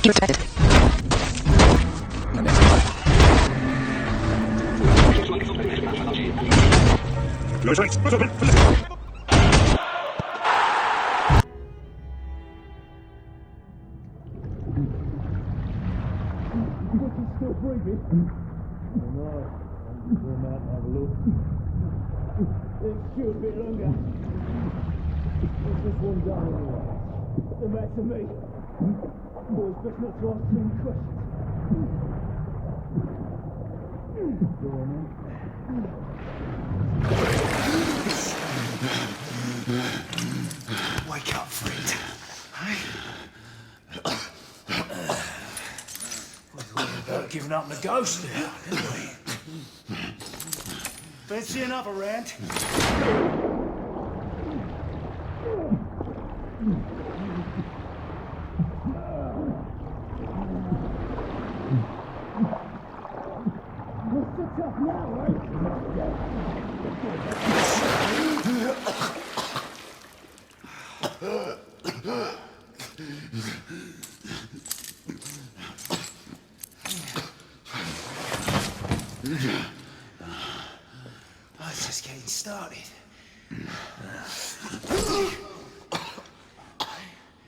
Still breathing? No, I'm going out and have a look. Let's shoot a bit longer. What's this one done anyway? The back to me. Boys, best not to ask too many questions. Go on, man. Wake up, friend. Hey? About giving up on the ghost there, didn't we? Fancy another round? What's the tough now, right? Oh, it's just getting started.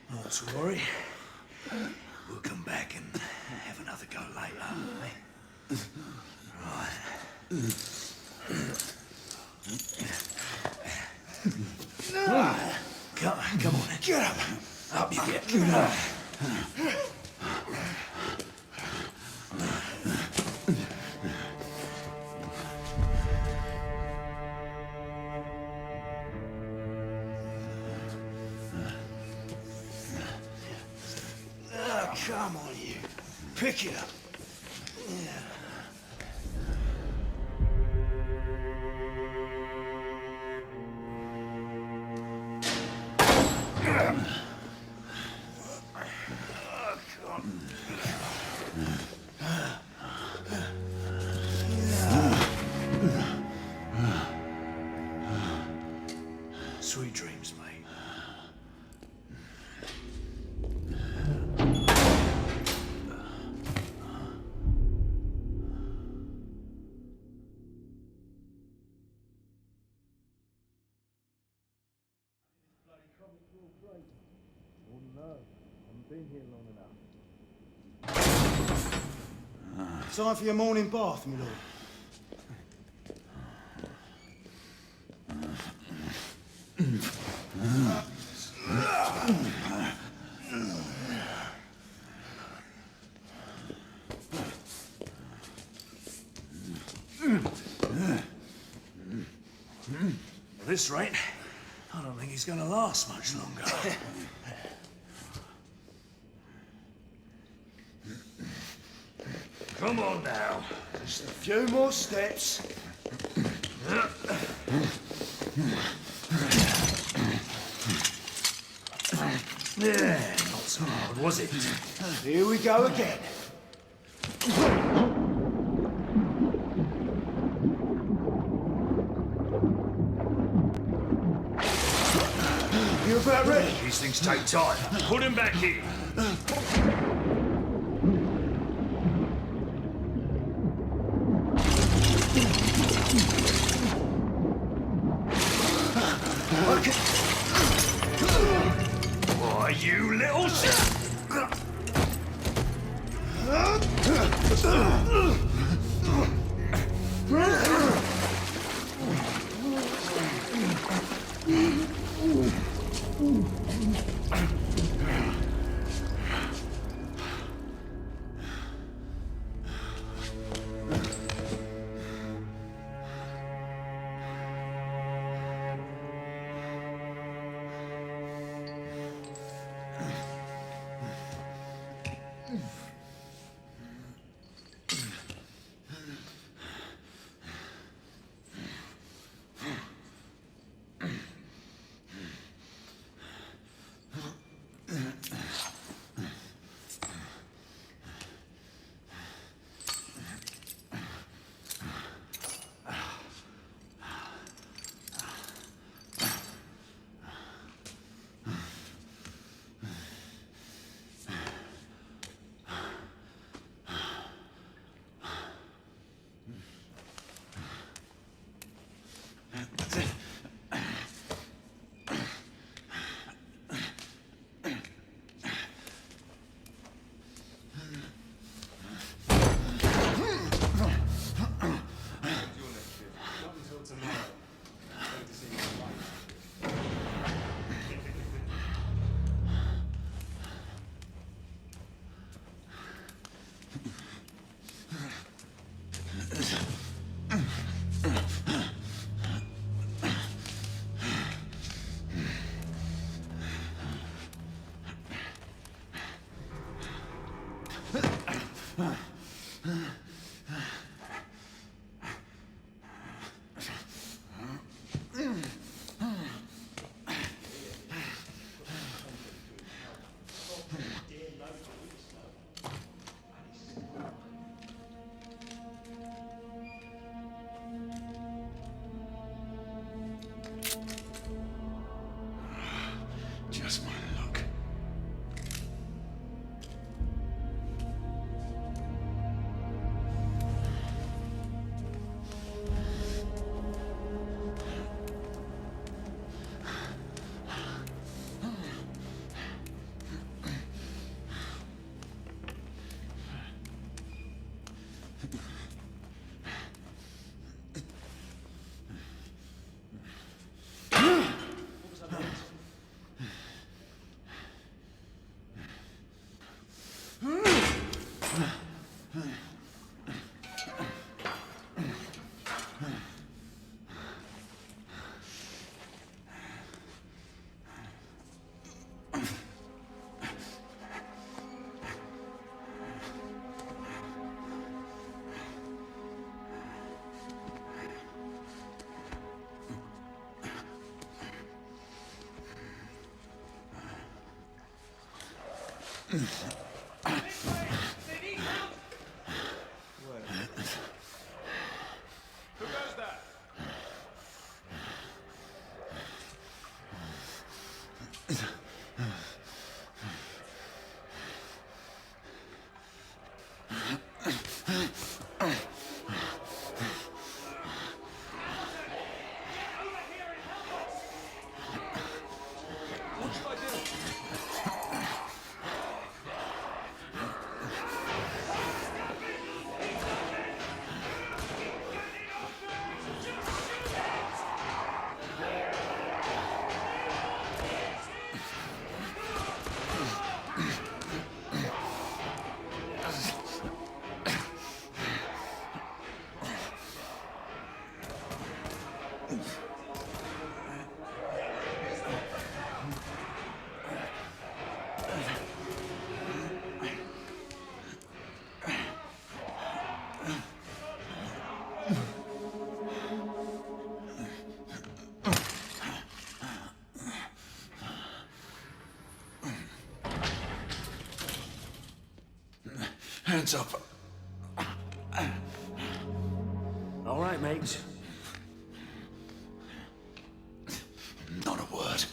Not to worry. We'll come back and have another go later, eh? Right. Come on, get up. Up you get. Good up. Come on, you. Pick it up. Yeah. Sweet dreams, mate. Time for your morning bath, my lord. At this rate, I don't think he's going to last much longer. Come on now. Just a few more steps. Yeah, not so hard, was it? Here we go again. You about ready? These things take time. Put him back in. Why, you little shit! Just my luck. Who goes there? Hands up. All right, mate. Not a word.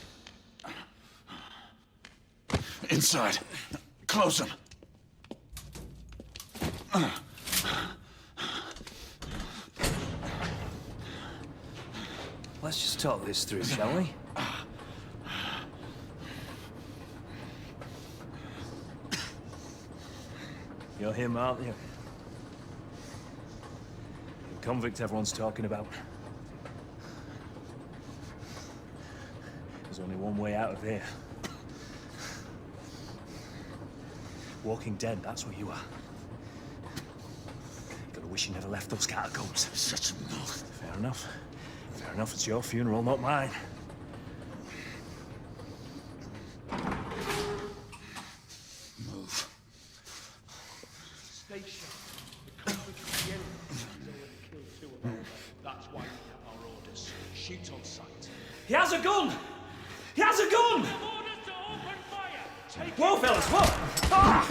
Inside. Close them. Let's just talk this through, shall we? You're him, aren't you? The convict everyone's talking about. There's only one way out of here. Walking dead, that's what you are. Gotta wish you never left those catacombs. Such a mouth. Fair enough. Fair enough, it's your funeral, not mine. Move. Stay sharp. The convict will be anything. They would kill two of them. That's why we have our orders. Shoot on sight. He has a gun! He has a gun! Orders to open fire! Take Whoa, fellas, whoa! Ah!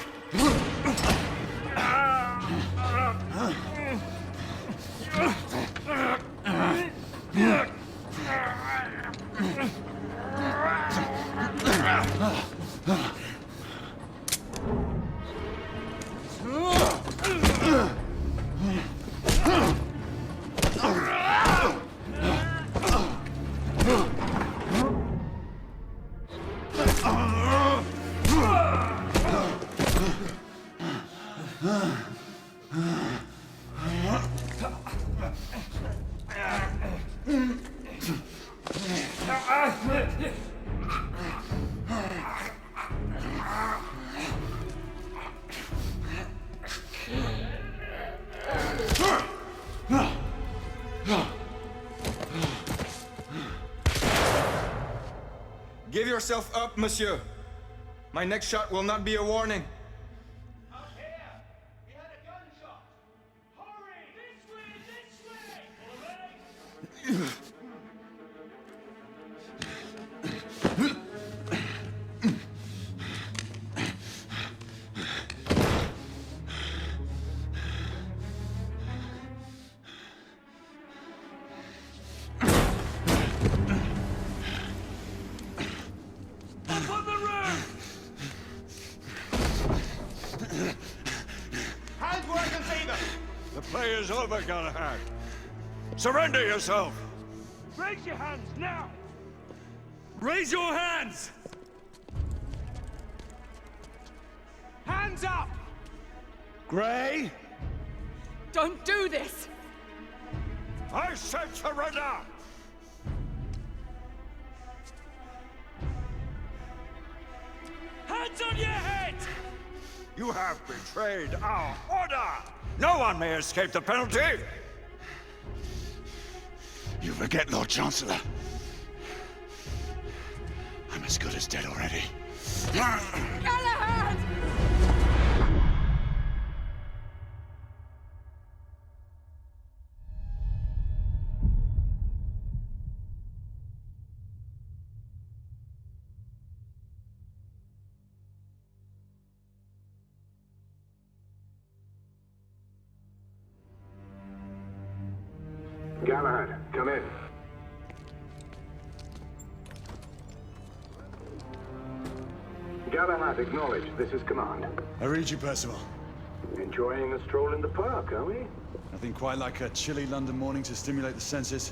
Give yourself up, monsieur. My next shot will not be a warning. Out here! We had a gunshot! Hurry! This way! This way! All right? Hands where I can see them! The play is over, Galahad. Surrender yourself! Raise your hands now! Raise your hands! Hands up! Grey, Don't do this! I said surrender! Hands on your head! You have betrayed our order! No one may escape the penalty! You forget, Lord Chancellor. I'm as good as dead already. Galahad! Galahad, come in. Galahad, acknowledge. This is command. I read you, Percival. Enjoying a stroll in the park, are we? Nothing quite like a chilly London morning to stimulate the senses.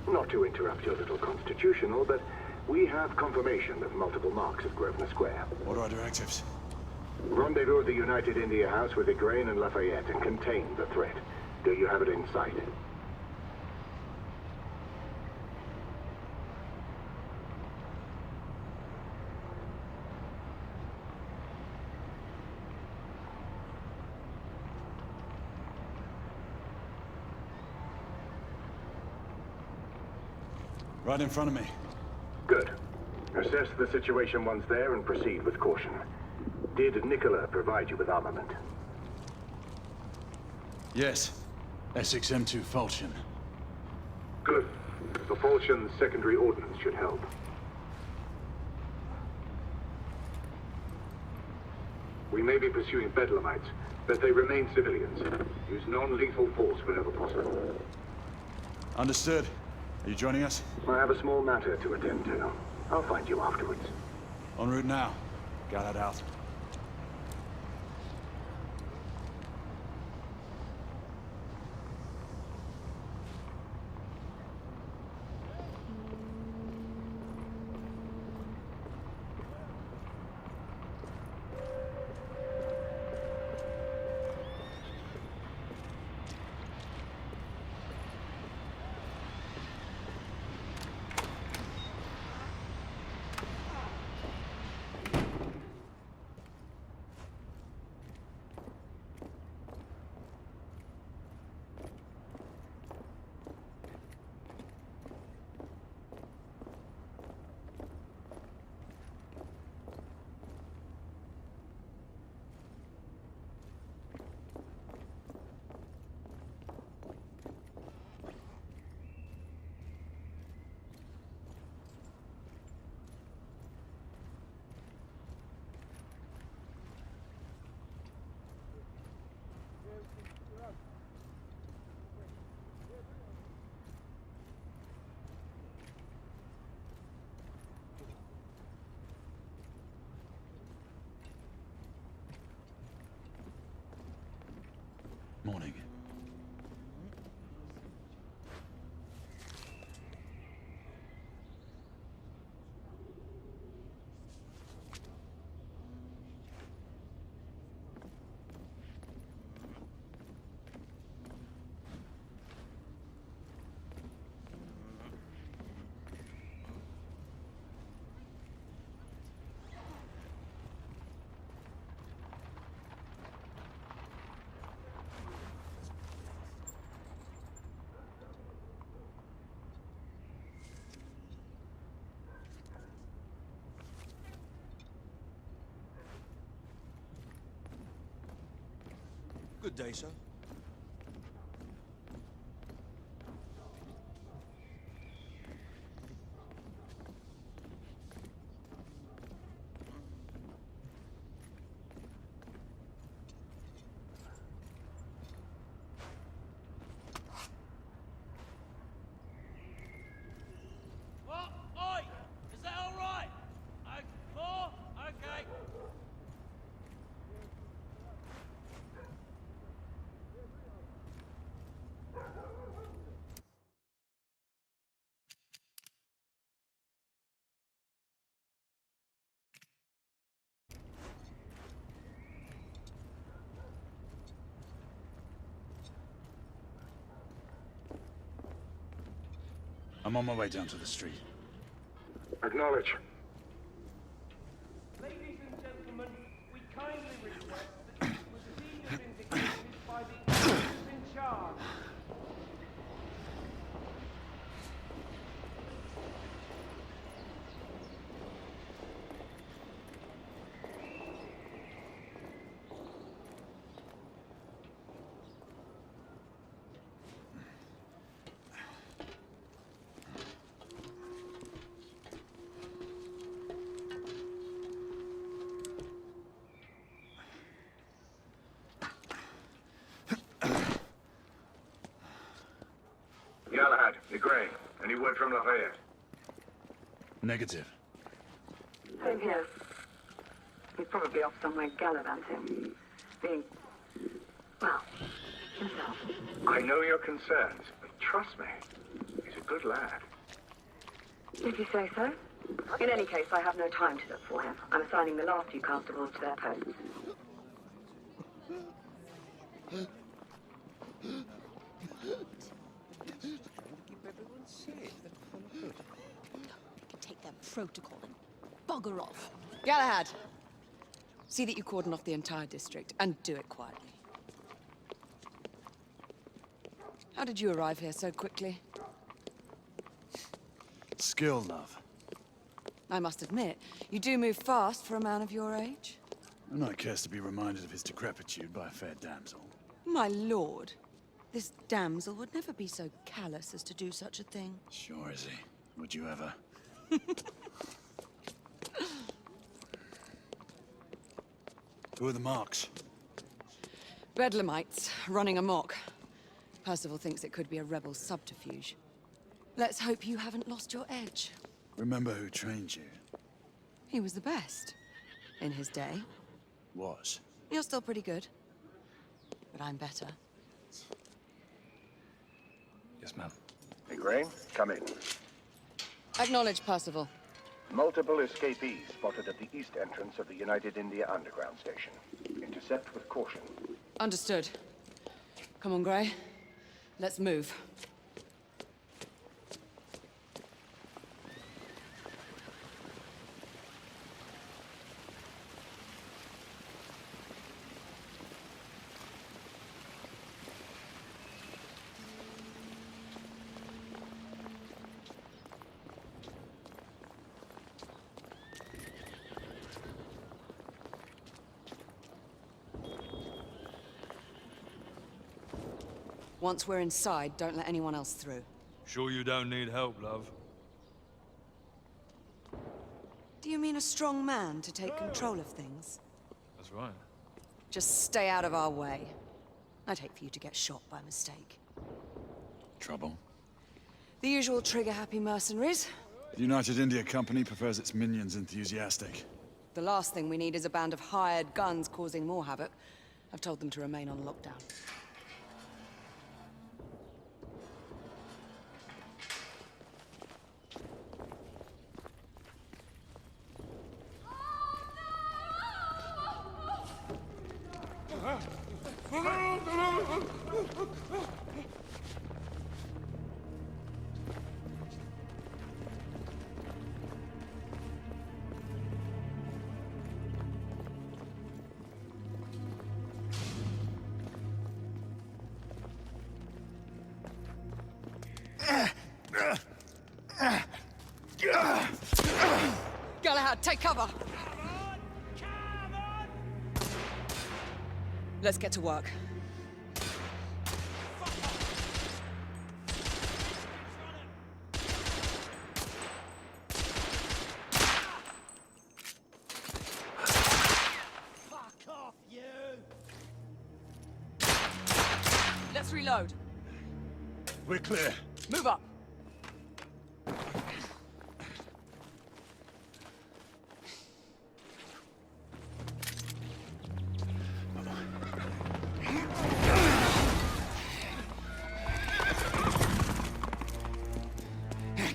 Not to interrupt your little constitutional, but we have confirmation of multiple marks at Grosvenor Square. What are our directives? Rendezvous at the United India House with Igraine and Lafayette and contain the threat. Do you have it in sight? Right in front of me. Good. Assess the situation once there and proceed with caution. Did Nicola provide you with armament? Yes. Essex M2 Falchion. Good. The Falchion's secondary ordnance should help. We may be pursuing Bedlamites, but they remain civilians. Use non-lethal force whenever possible. Understood. Are you joining us? I have a small matter to attend to. I'll find you afterwards. En route now. Galahad out. Morning. Good day, sir. What? Oi! Is that all right? More? Okay. I'm on my way down to the street. Acknowledge. Ladies and gentlemen, we kindly request that you would see your indicated by the officers in charge. Galahad, Negre, any word from Lafayette? Negative. Same here. He's probably off somewhere gallivanting. Being, well, himself. I know your concerns, but trust me, he's a good lad. If you say so. In any case, I have no time to look for him. I'm assigning the last few constables to their posts. Take their protocol and bugger off. Galahad! See that you cordon off the entire district, and do it quietly. How did you arrive here so quickly? Skill, love. I must admit, you do move fast for a man of your age. I'm not cares to be reminded of his decrepitude by a fair damsel. My lord, this damsel would never be so callous as to do such a thing. Sure is he. Would you ever? Who are the marks? Bedlamites, running amok. Percival thinks it could be a rebel subterfuge. Let's hope you haven't lost your edge. Remember who trained you? He was the best. In his day. Was. You're still pretty good. But I'm better. Yes, ma'am. Negre, come in. Acknowledge, Percival. Multiple escapees spotted at the east entrance of the United India Underground Station. Intercept with caution. Understood. Come on, Grey. Let's move. Once we're inside, don't let anyone else through. Sure you don't need help, love? Do you mean a strong man to take control of things? That's right. Just stay out of our way. I'd hate for you to get shot by mistake. Trouble? The usual trigger-happy mercenaries. The United India Company prefers its minions enthusiastic. The last thing we need is a band of hired guns causing more havoc. I've told them to remain on lockdown. Galahad, take cover! Let's get to work. Let's reload. We're clear. Move up.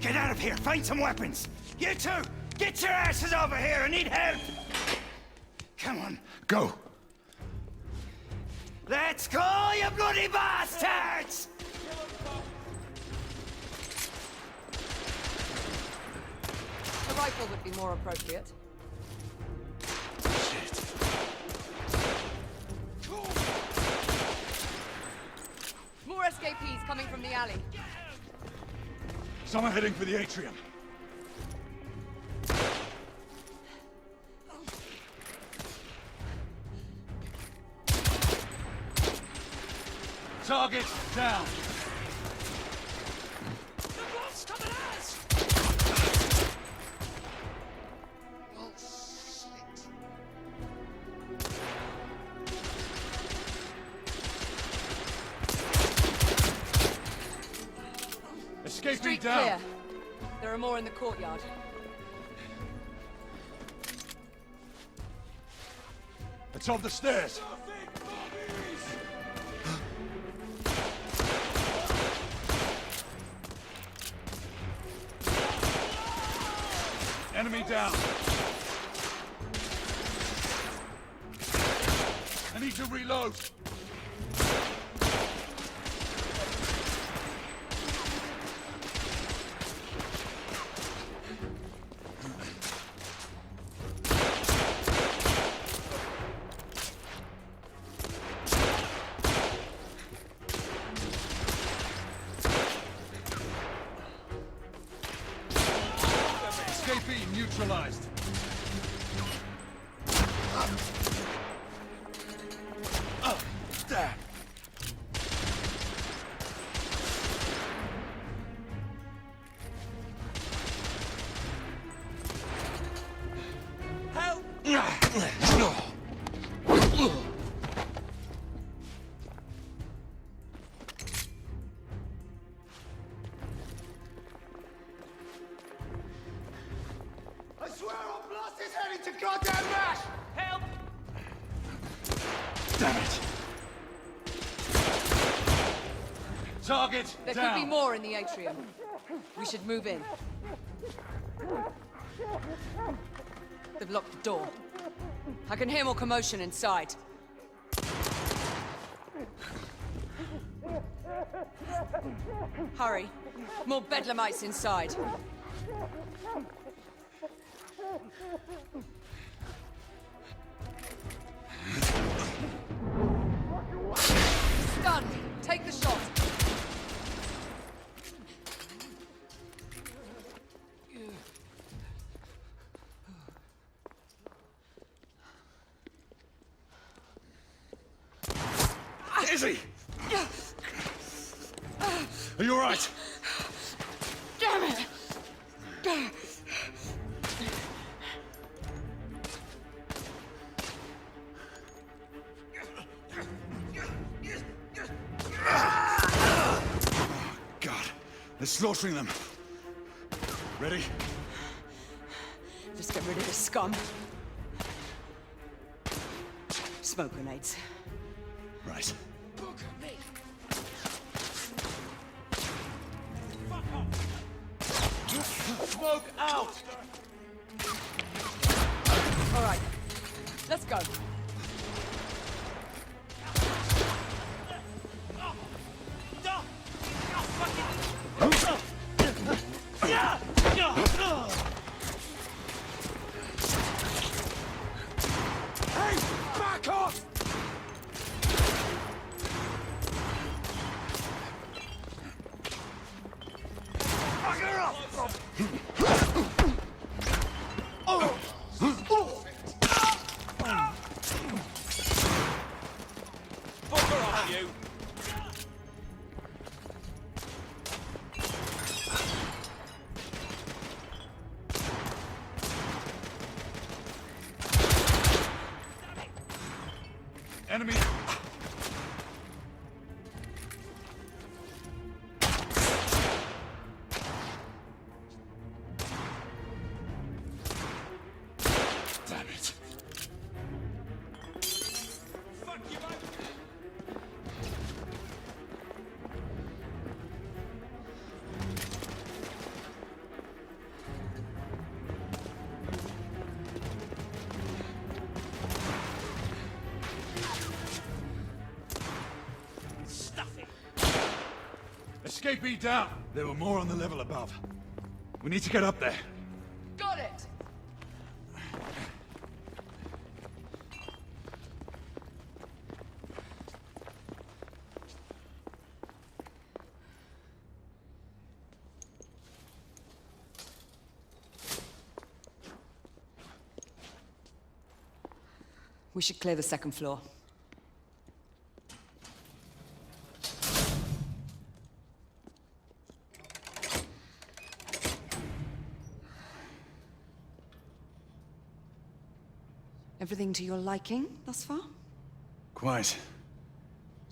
Get out of here! Find some weapons! You two! Get your asses over here! I need help! Come on. Go! Let's go, you bloody bastards! The rifle would be more appropriate. More escapees coming from the alley. Someone heading for the atrium. Target down. The boss coming at us! Oh, shit. Escaping Street down. clear. There are more in the courtyard. Atop the stairs. Enemy down. I need to reload. Escapee neutralized. Oh, damn. Help! I swear I'll blast his head into goddamn mash! Help! Damn it. Target There down. could be more in the atrium. We should move in. They've locked the door. I can hear more commotion inside. Hurry. More bedlamites inside. Stunned. Take the shot. Izzy! Are you all right? Damn it! God, they're slaughtering them. Ready? Just get rid of this scum. Smoke grenades. Right. Smoke out! All right, let's go. Hey! Back off! Bugger off! Bugger off, you! Enemy. escapee down! There were more on the level above. We need to get up there. Got it! We should clear the second floor. Everything to your liking thus far? Quite.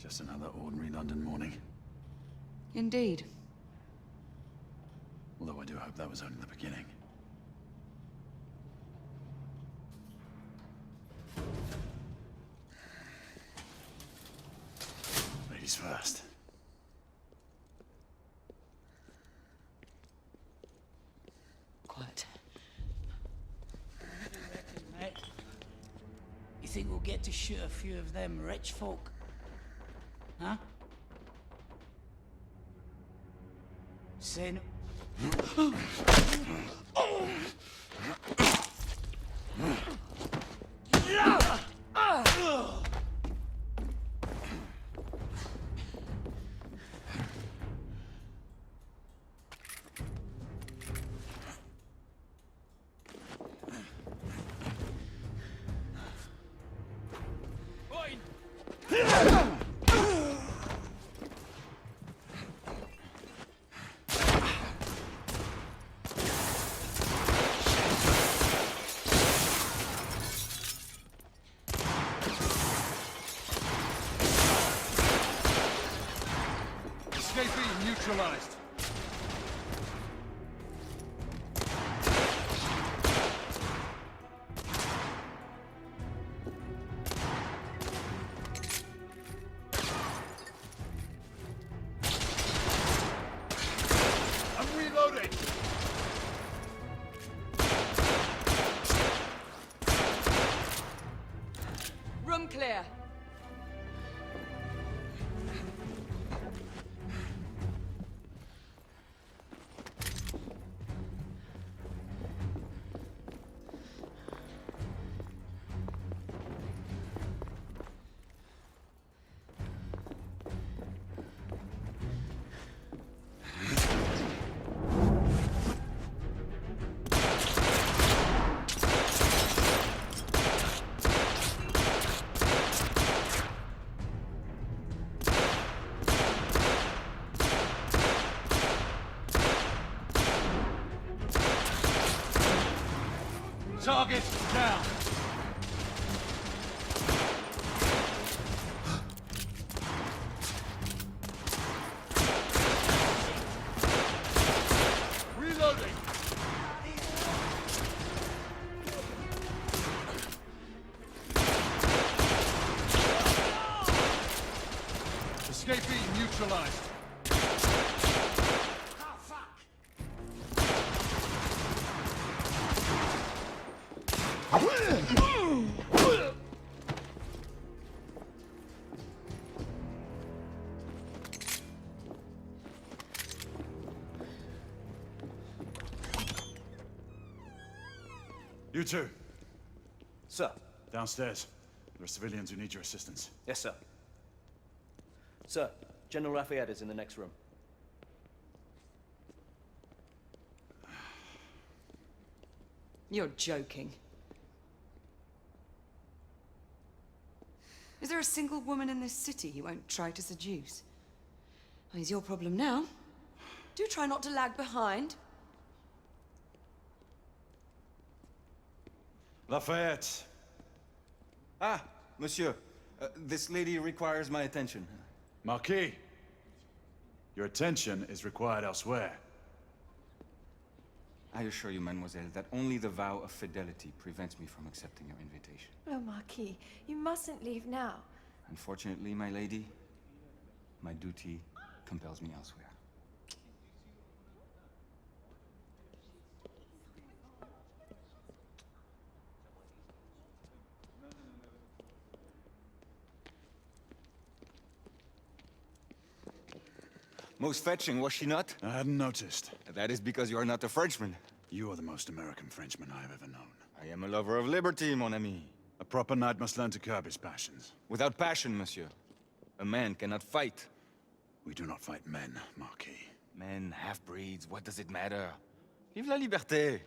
Just another ordinary London morning. Indeed. Although I do hope that was only the beginning. Ladies first. Quiet. Mate, you think we'll get to shoot a few of them rich folk? Huh? Say no. Escapee neutralized. I'm reloading. Room clear. Target down. Reloading. Escapee neutralized. You two. Sir. Downstairs. There are civilians who need your assistance. Yes, sir. Sir, General Lafayette is in the next room. You're joking. Is there a single woman in this city you won't try to seduce? Well, it's your problem now. Do try not to lag behind. Lafayette. Ah, monsieur. This lady requires my attention. Marquis. Your attention is required elsewhere. I assure you, mademoiselle, that only the vow of fidelity prevents me from accepting your invitation. Oh, Marquis, you mustn't leave now. Unfortunately, my lady, my duty compels me elsewhere. Most fetching, was she not? I hadn't noticed. That is because you are not a Frenchman. You are the most American Frenchman I have ever known. I am a lover of liberty, mon ami. A proper knight must learn to curb his passions. Without passion, monsieur. A man cannot fight. We do not fight men, Marquis. Men, half-breeds, what does it matter? Vive la liberté!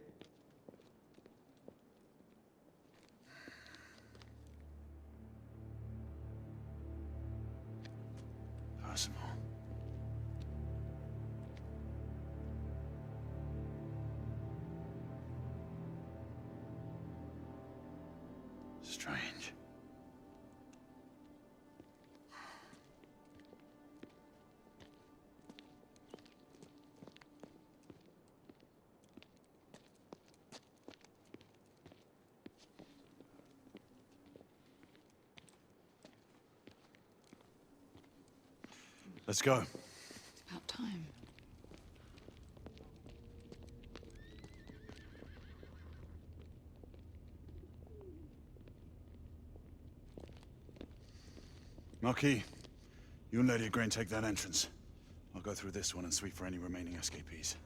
Possible. Strange. Let's go. It's about time. Marquis, you and Lady Grain take that entrance. I'll go through this one and sweep for any remaining escapees.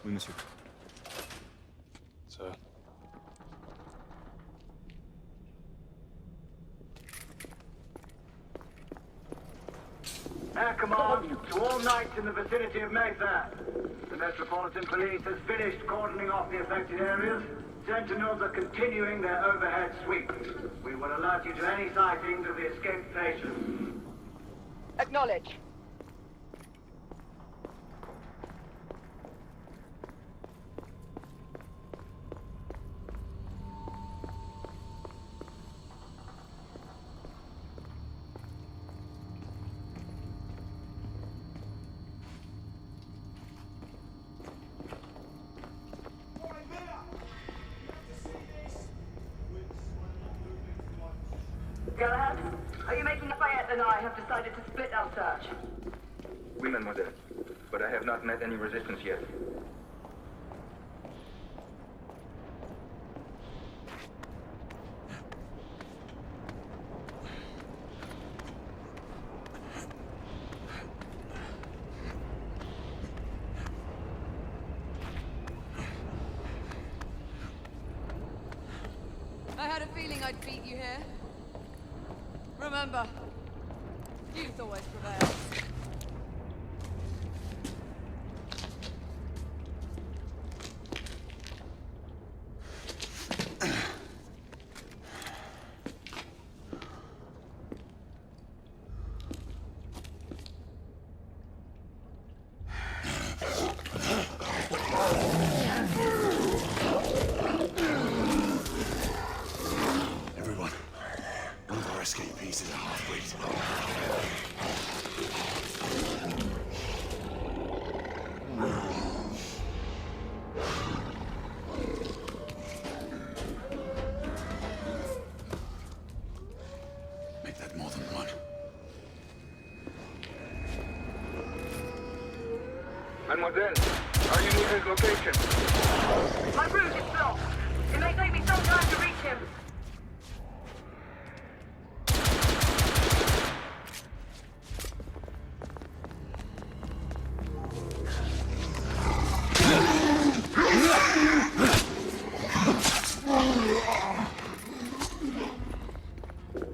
Oui, monsieur. Sir. Air command to all knights in the vicinity of Mayfair. The Metropolitan Police has finished cordoning off the affected areas. Sentinels are continuing their overhead sweep. We will alert you to any sightings of the escaped patients. Acknowledge. Galahad, are you making Lafayette and I have decided to split our search? Oui, mademoiselle. But I have not met any resistance yet. I had a feeling I'd beat you here. Remember, youth always prevails. Everyone, one of our escapees is a half-breed. Make that more than one. Mademoiselle, are you near his location? My route is blocked. It may take me some time to reach him.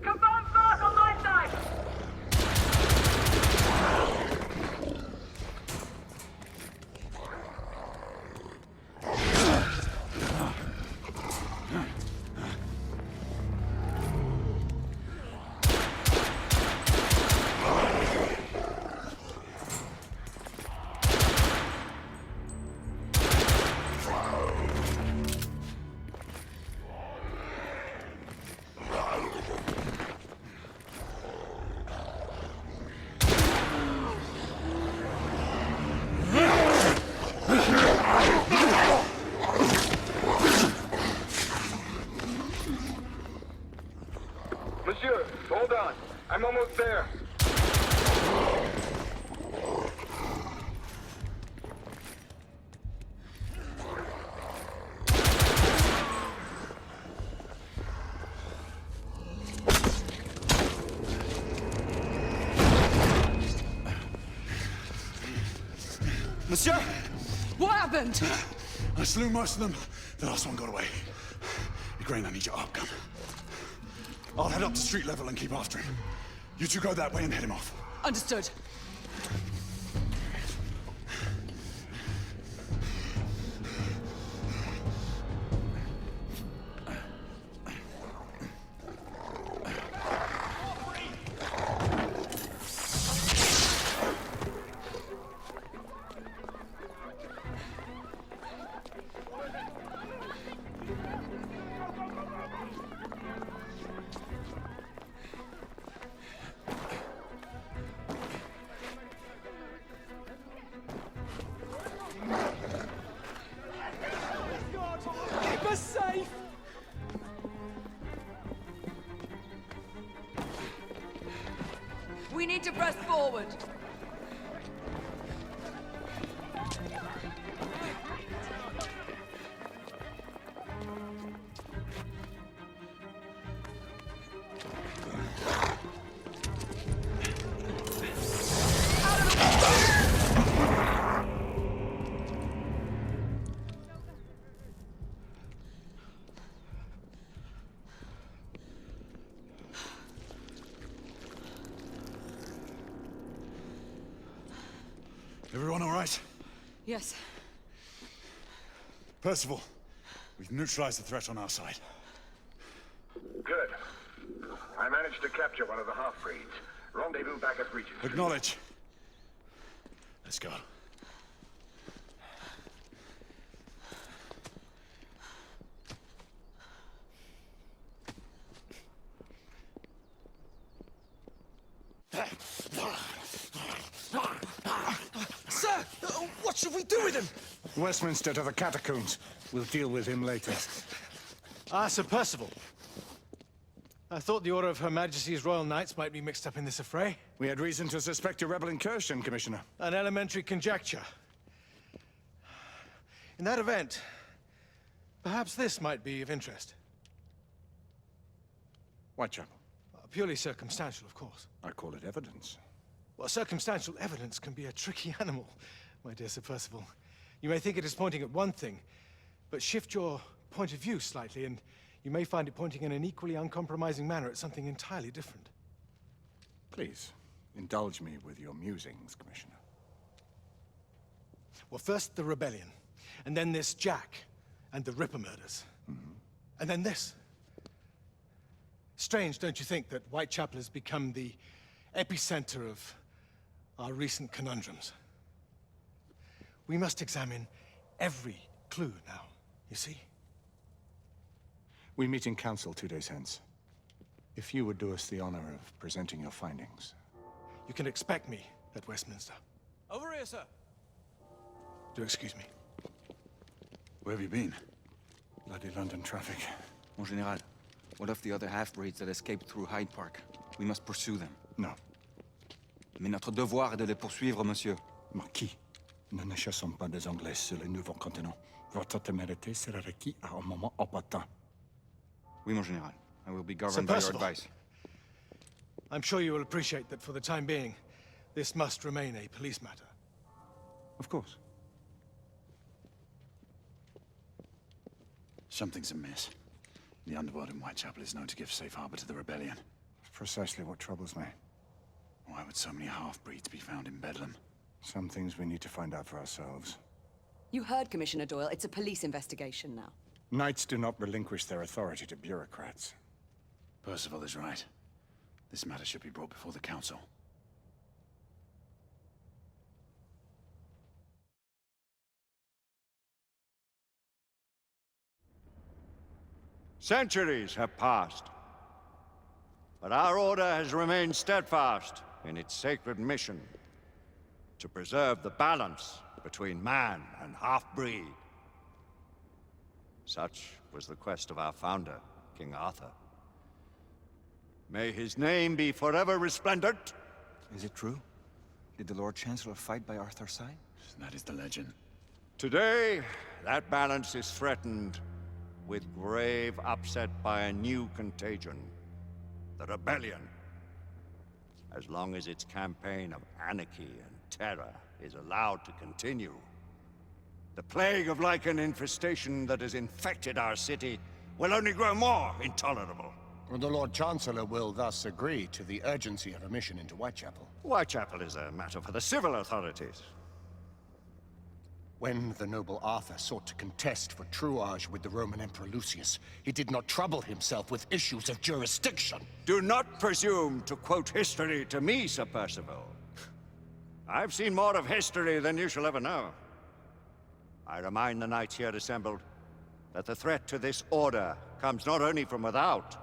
Confirm fast on my side. Monsieur, hold on. I'm almost there. Monsieur! What happened? I slew most of them. The last one got away. Igraine, I need your outcome. I'll head up to street level and keep after him. You two go that way and head him off. Understood. We need to press forward. Everyone all right? Yes. Percival, we've neutralized the threat on our side. Good. I managed to capture one of the half-breeds. Rendezvous back at Regent. Acknowledge. Let's go. Sir! What should we do with him? Westminster to the catacombs. We'll deal with him later. Ah, Sir Percival. I thought the Order of Her Majesty's Royal Knights might be mixed up in this affray. We had reason to suspect a rebel incursion, Commissioner. An elementary conjecture. In that event, perhaps this might be of interest. Whitechapel. Purely circumstantial, of course. I call it evidence. Well, circumstantial evidence can be a tricky animal, my dear Sir Percival. You may think it is pointing at one thing, but shift your point of view slightly, and you may find it pointing in an equally uncompromising manner at something entirely different. Please, indulge me with your musings, Commissioner. Well, first the rebellion, and then this Jack, and the Ripper murders. And then this. Strange, don't you think, that Whitechapel has become the epicenter of our recent conundrums? We must examine every clue now, you see? We meet in council 2 days hence. If you would do us the honor of presenting your findings. You can expect me at Westminster. Over here, sir. Do excuse me. Where have you been? Bloody London traffic. Mon Général, what of the other half-breeds that escaped through Hyde Park? We must pursue them. No. Mais notre devoir est de les poursuivre, monsieur. Marquis, nous ne chassons pas des Anglais sur le nouveau continent. Votre témérité sera requise à un moment opportun. Oui, mon Général. I will be Sir governed by your Percival, advice. I'm sure you will appreciate that for the time being, this must remain a police matter. Of course. Something's amiss. The underworld in Whitechapel is known to give safe harbor to the rebellion. Precisely what troubles me. Why would so many half-breeds be found in Bedlam? Some things we need to find out for ourselves. You heard, Commissioner Doyle. It's a police investigation now. Knights do not relinquish their authority to bureaucrats. Percival is right. This matter should be brought before the council. Centuries have passed, but our order has remained steadfast in its sacred mission to preserve the balance between man and half-breed. Such was the quest of our founder, King Arthur. May his name be forever resplendent. Is it true? Did the Lord Chancellor fight by Arthur's side? That is the legend. Today, that balance is threatened with grave upset by a new contagion, the rebellion. as long as its campaign of anarchy and terror is allowed to continue. The plague of lichen infestation that has infected our city will only grow more intolerable. The Lord Chancellor will thus agree to the urgency of a mission into Whitechapel. Whitechapel is a matter for the civil authorities. When the noble Arthur sought to contest for truage with the Roman Emperor Lucius, he did not trouble himself with issues of jurisdiction. Do not presume to quote history to me, Sir Percival. I've seen more of history than you shall ever know. I remind the knights here assembled that the threat to this order comes not only from without,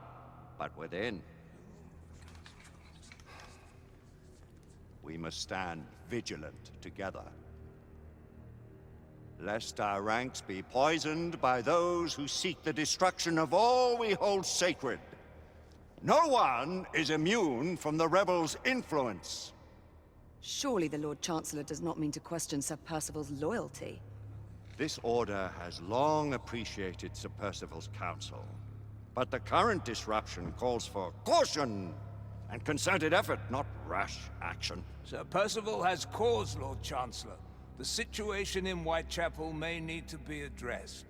but within. We must stand vigilant together, lest our ranks be poisoned by those who seek the destruction of all we hold sacred. No one is immune from the rebels' influence. Surely the Lord Chancellor does not mean to question Sir Percival's loyalty. This order has long appreciated Sir Percival's counsel, but the current disruption calls for caution and concerted effort, not rash action. Sir Percival has cause, Lord Chancellor. The situation in Whitechapel may need to be addressed.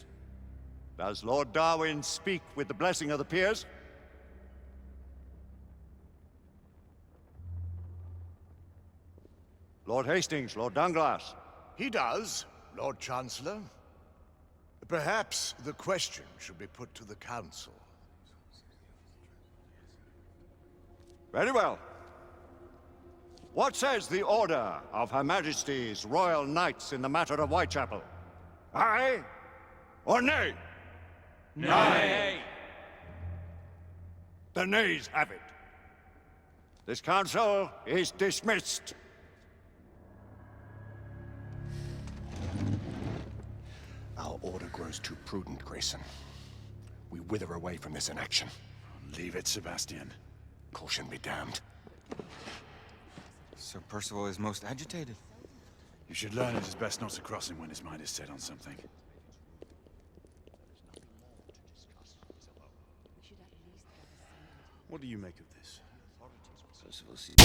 Does Lord Darwin speak with the blessing of the peers? Lord Hastings, Lord Dunglass. He does, Lord Chancellor. Perhaps the question should be put to the Council. Very well. What says the Order of Her Majesty's Royal Knights in the matter of Whitechapel? Aye or nay? Nay. The nays have it. This council is dismissed. Our order grows too prudent, Grayson. We wither away from this inaction. Leave it, Sebastian. Caution be damned. Sir Percival is most agitated. You should learn it is best not to cross him when his mind is set on something. What do you make of this? Percival sees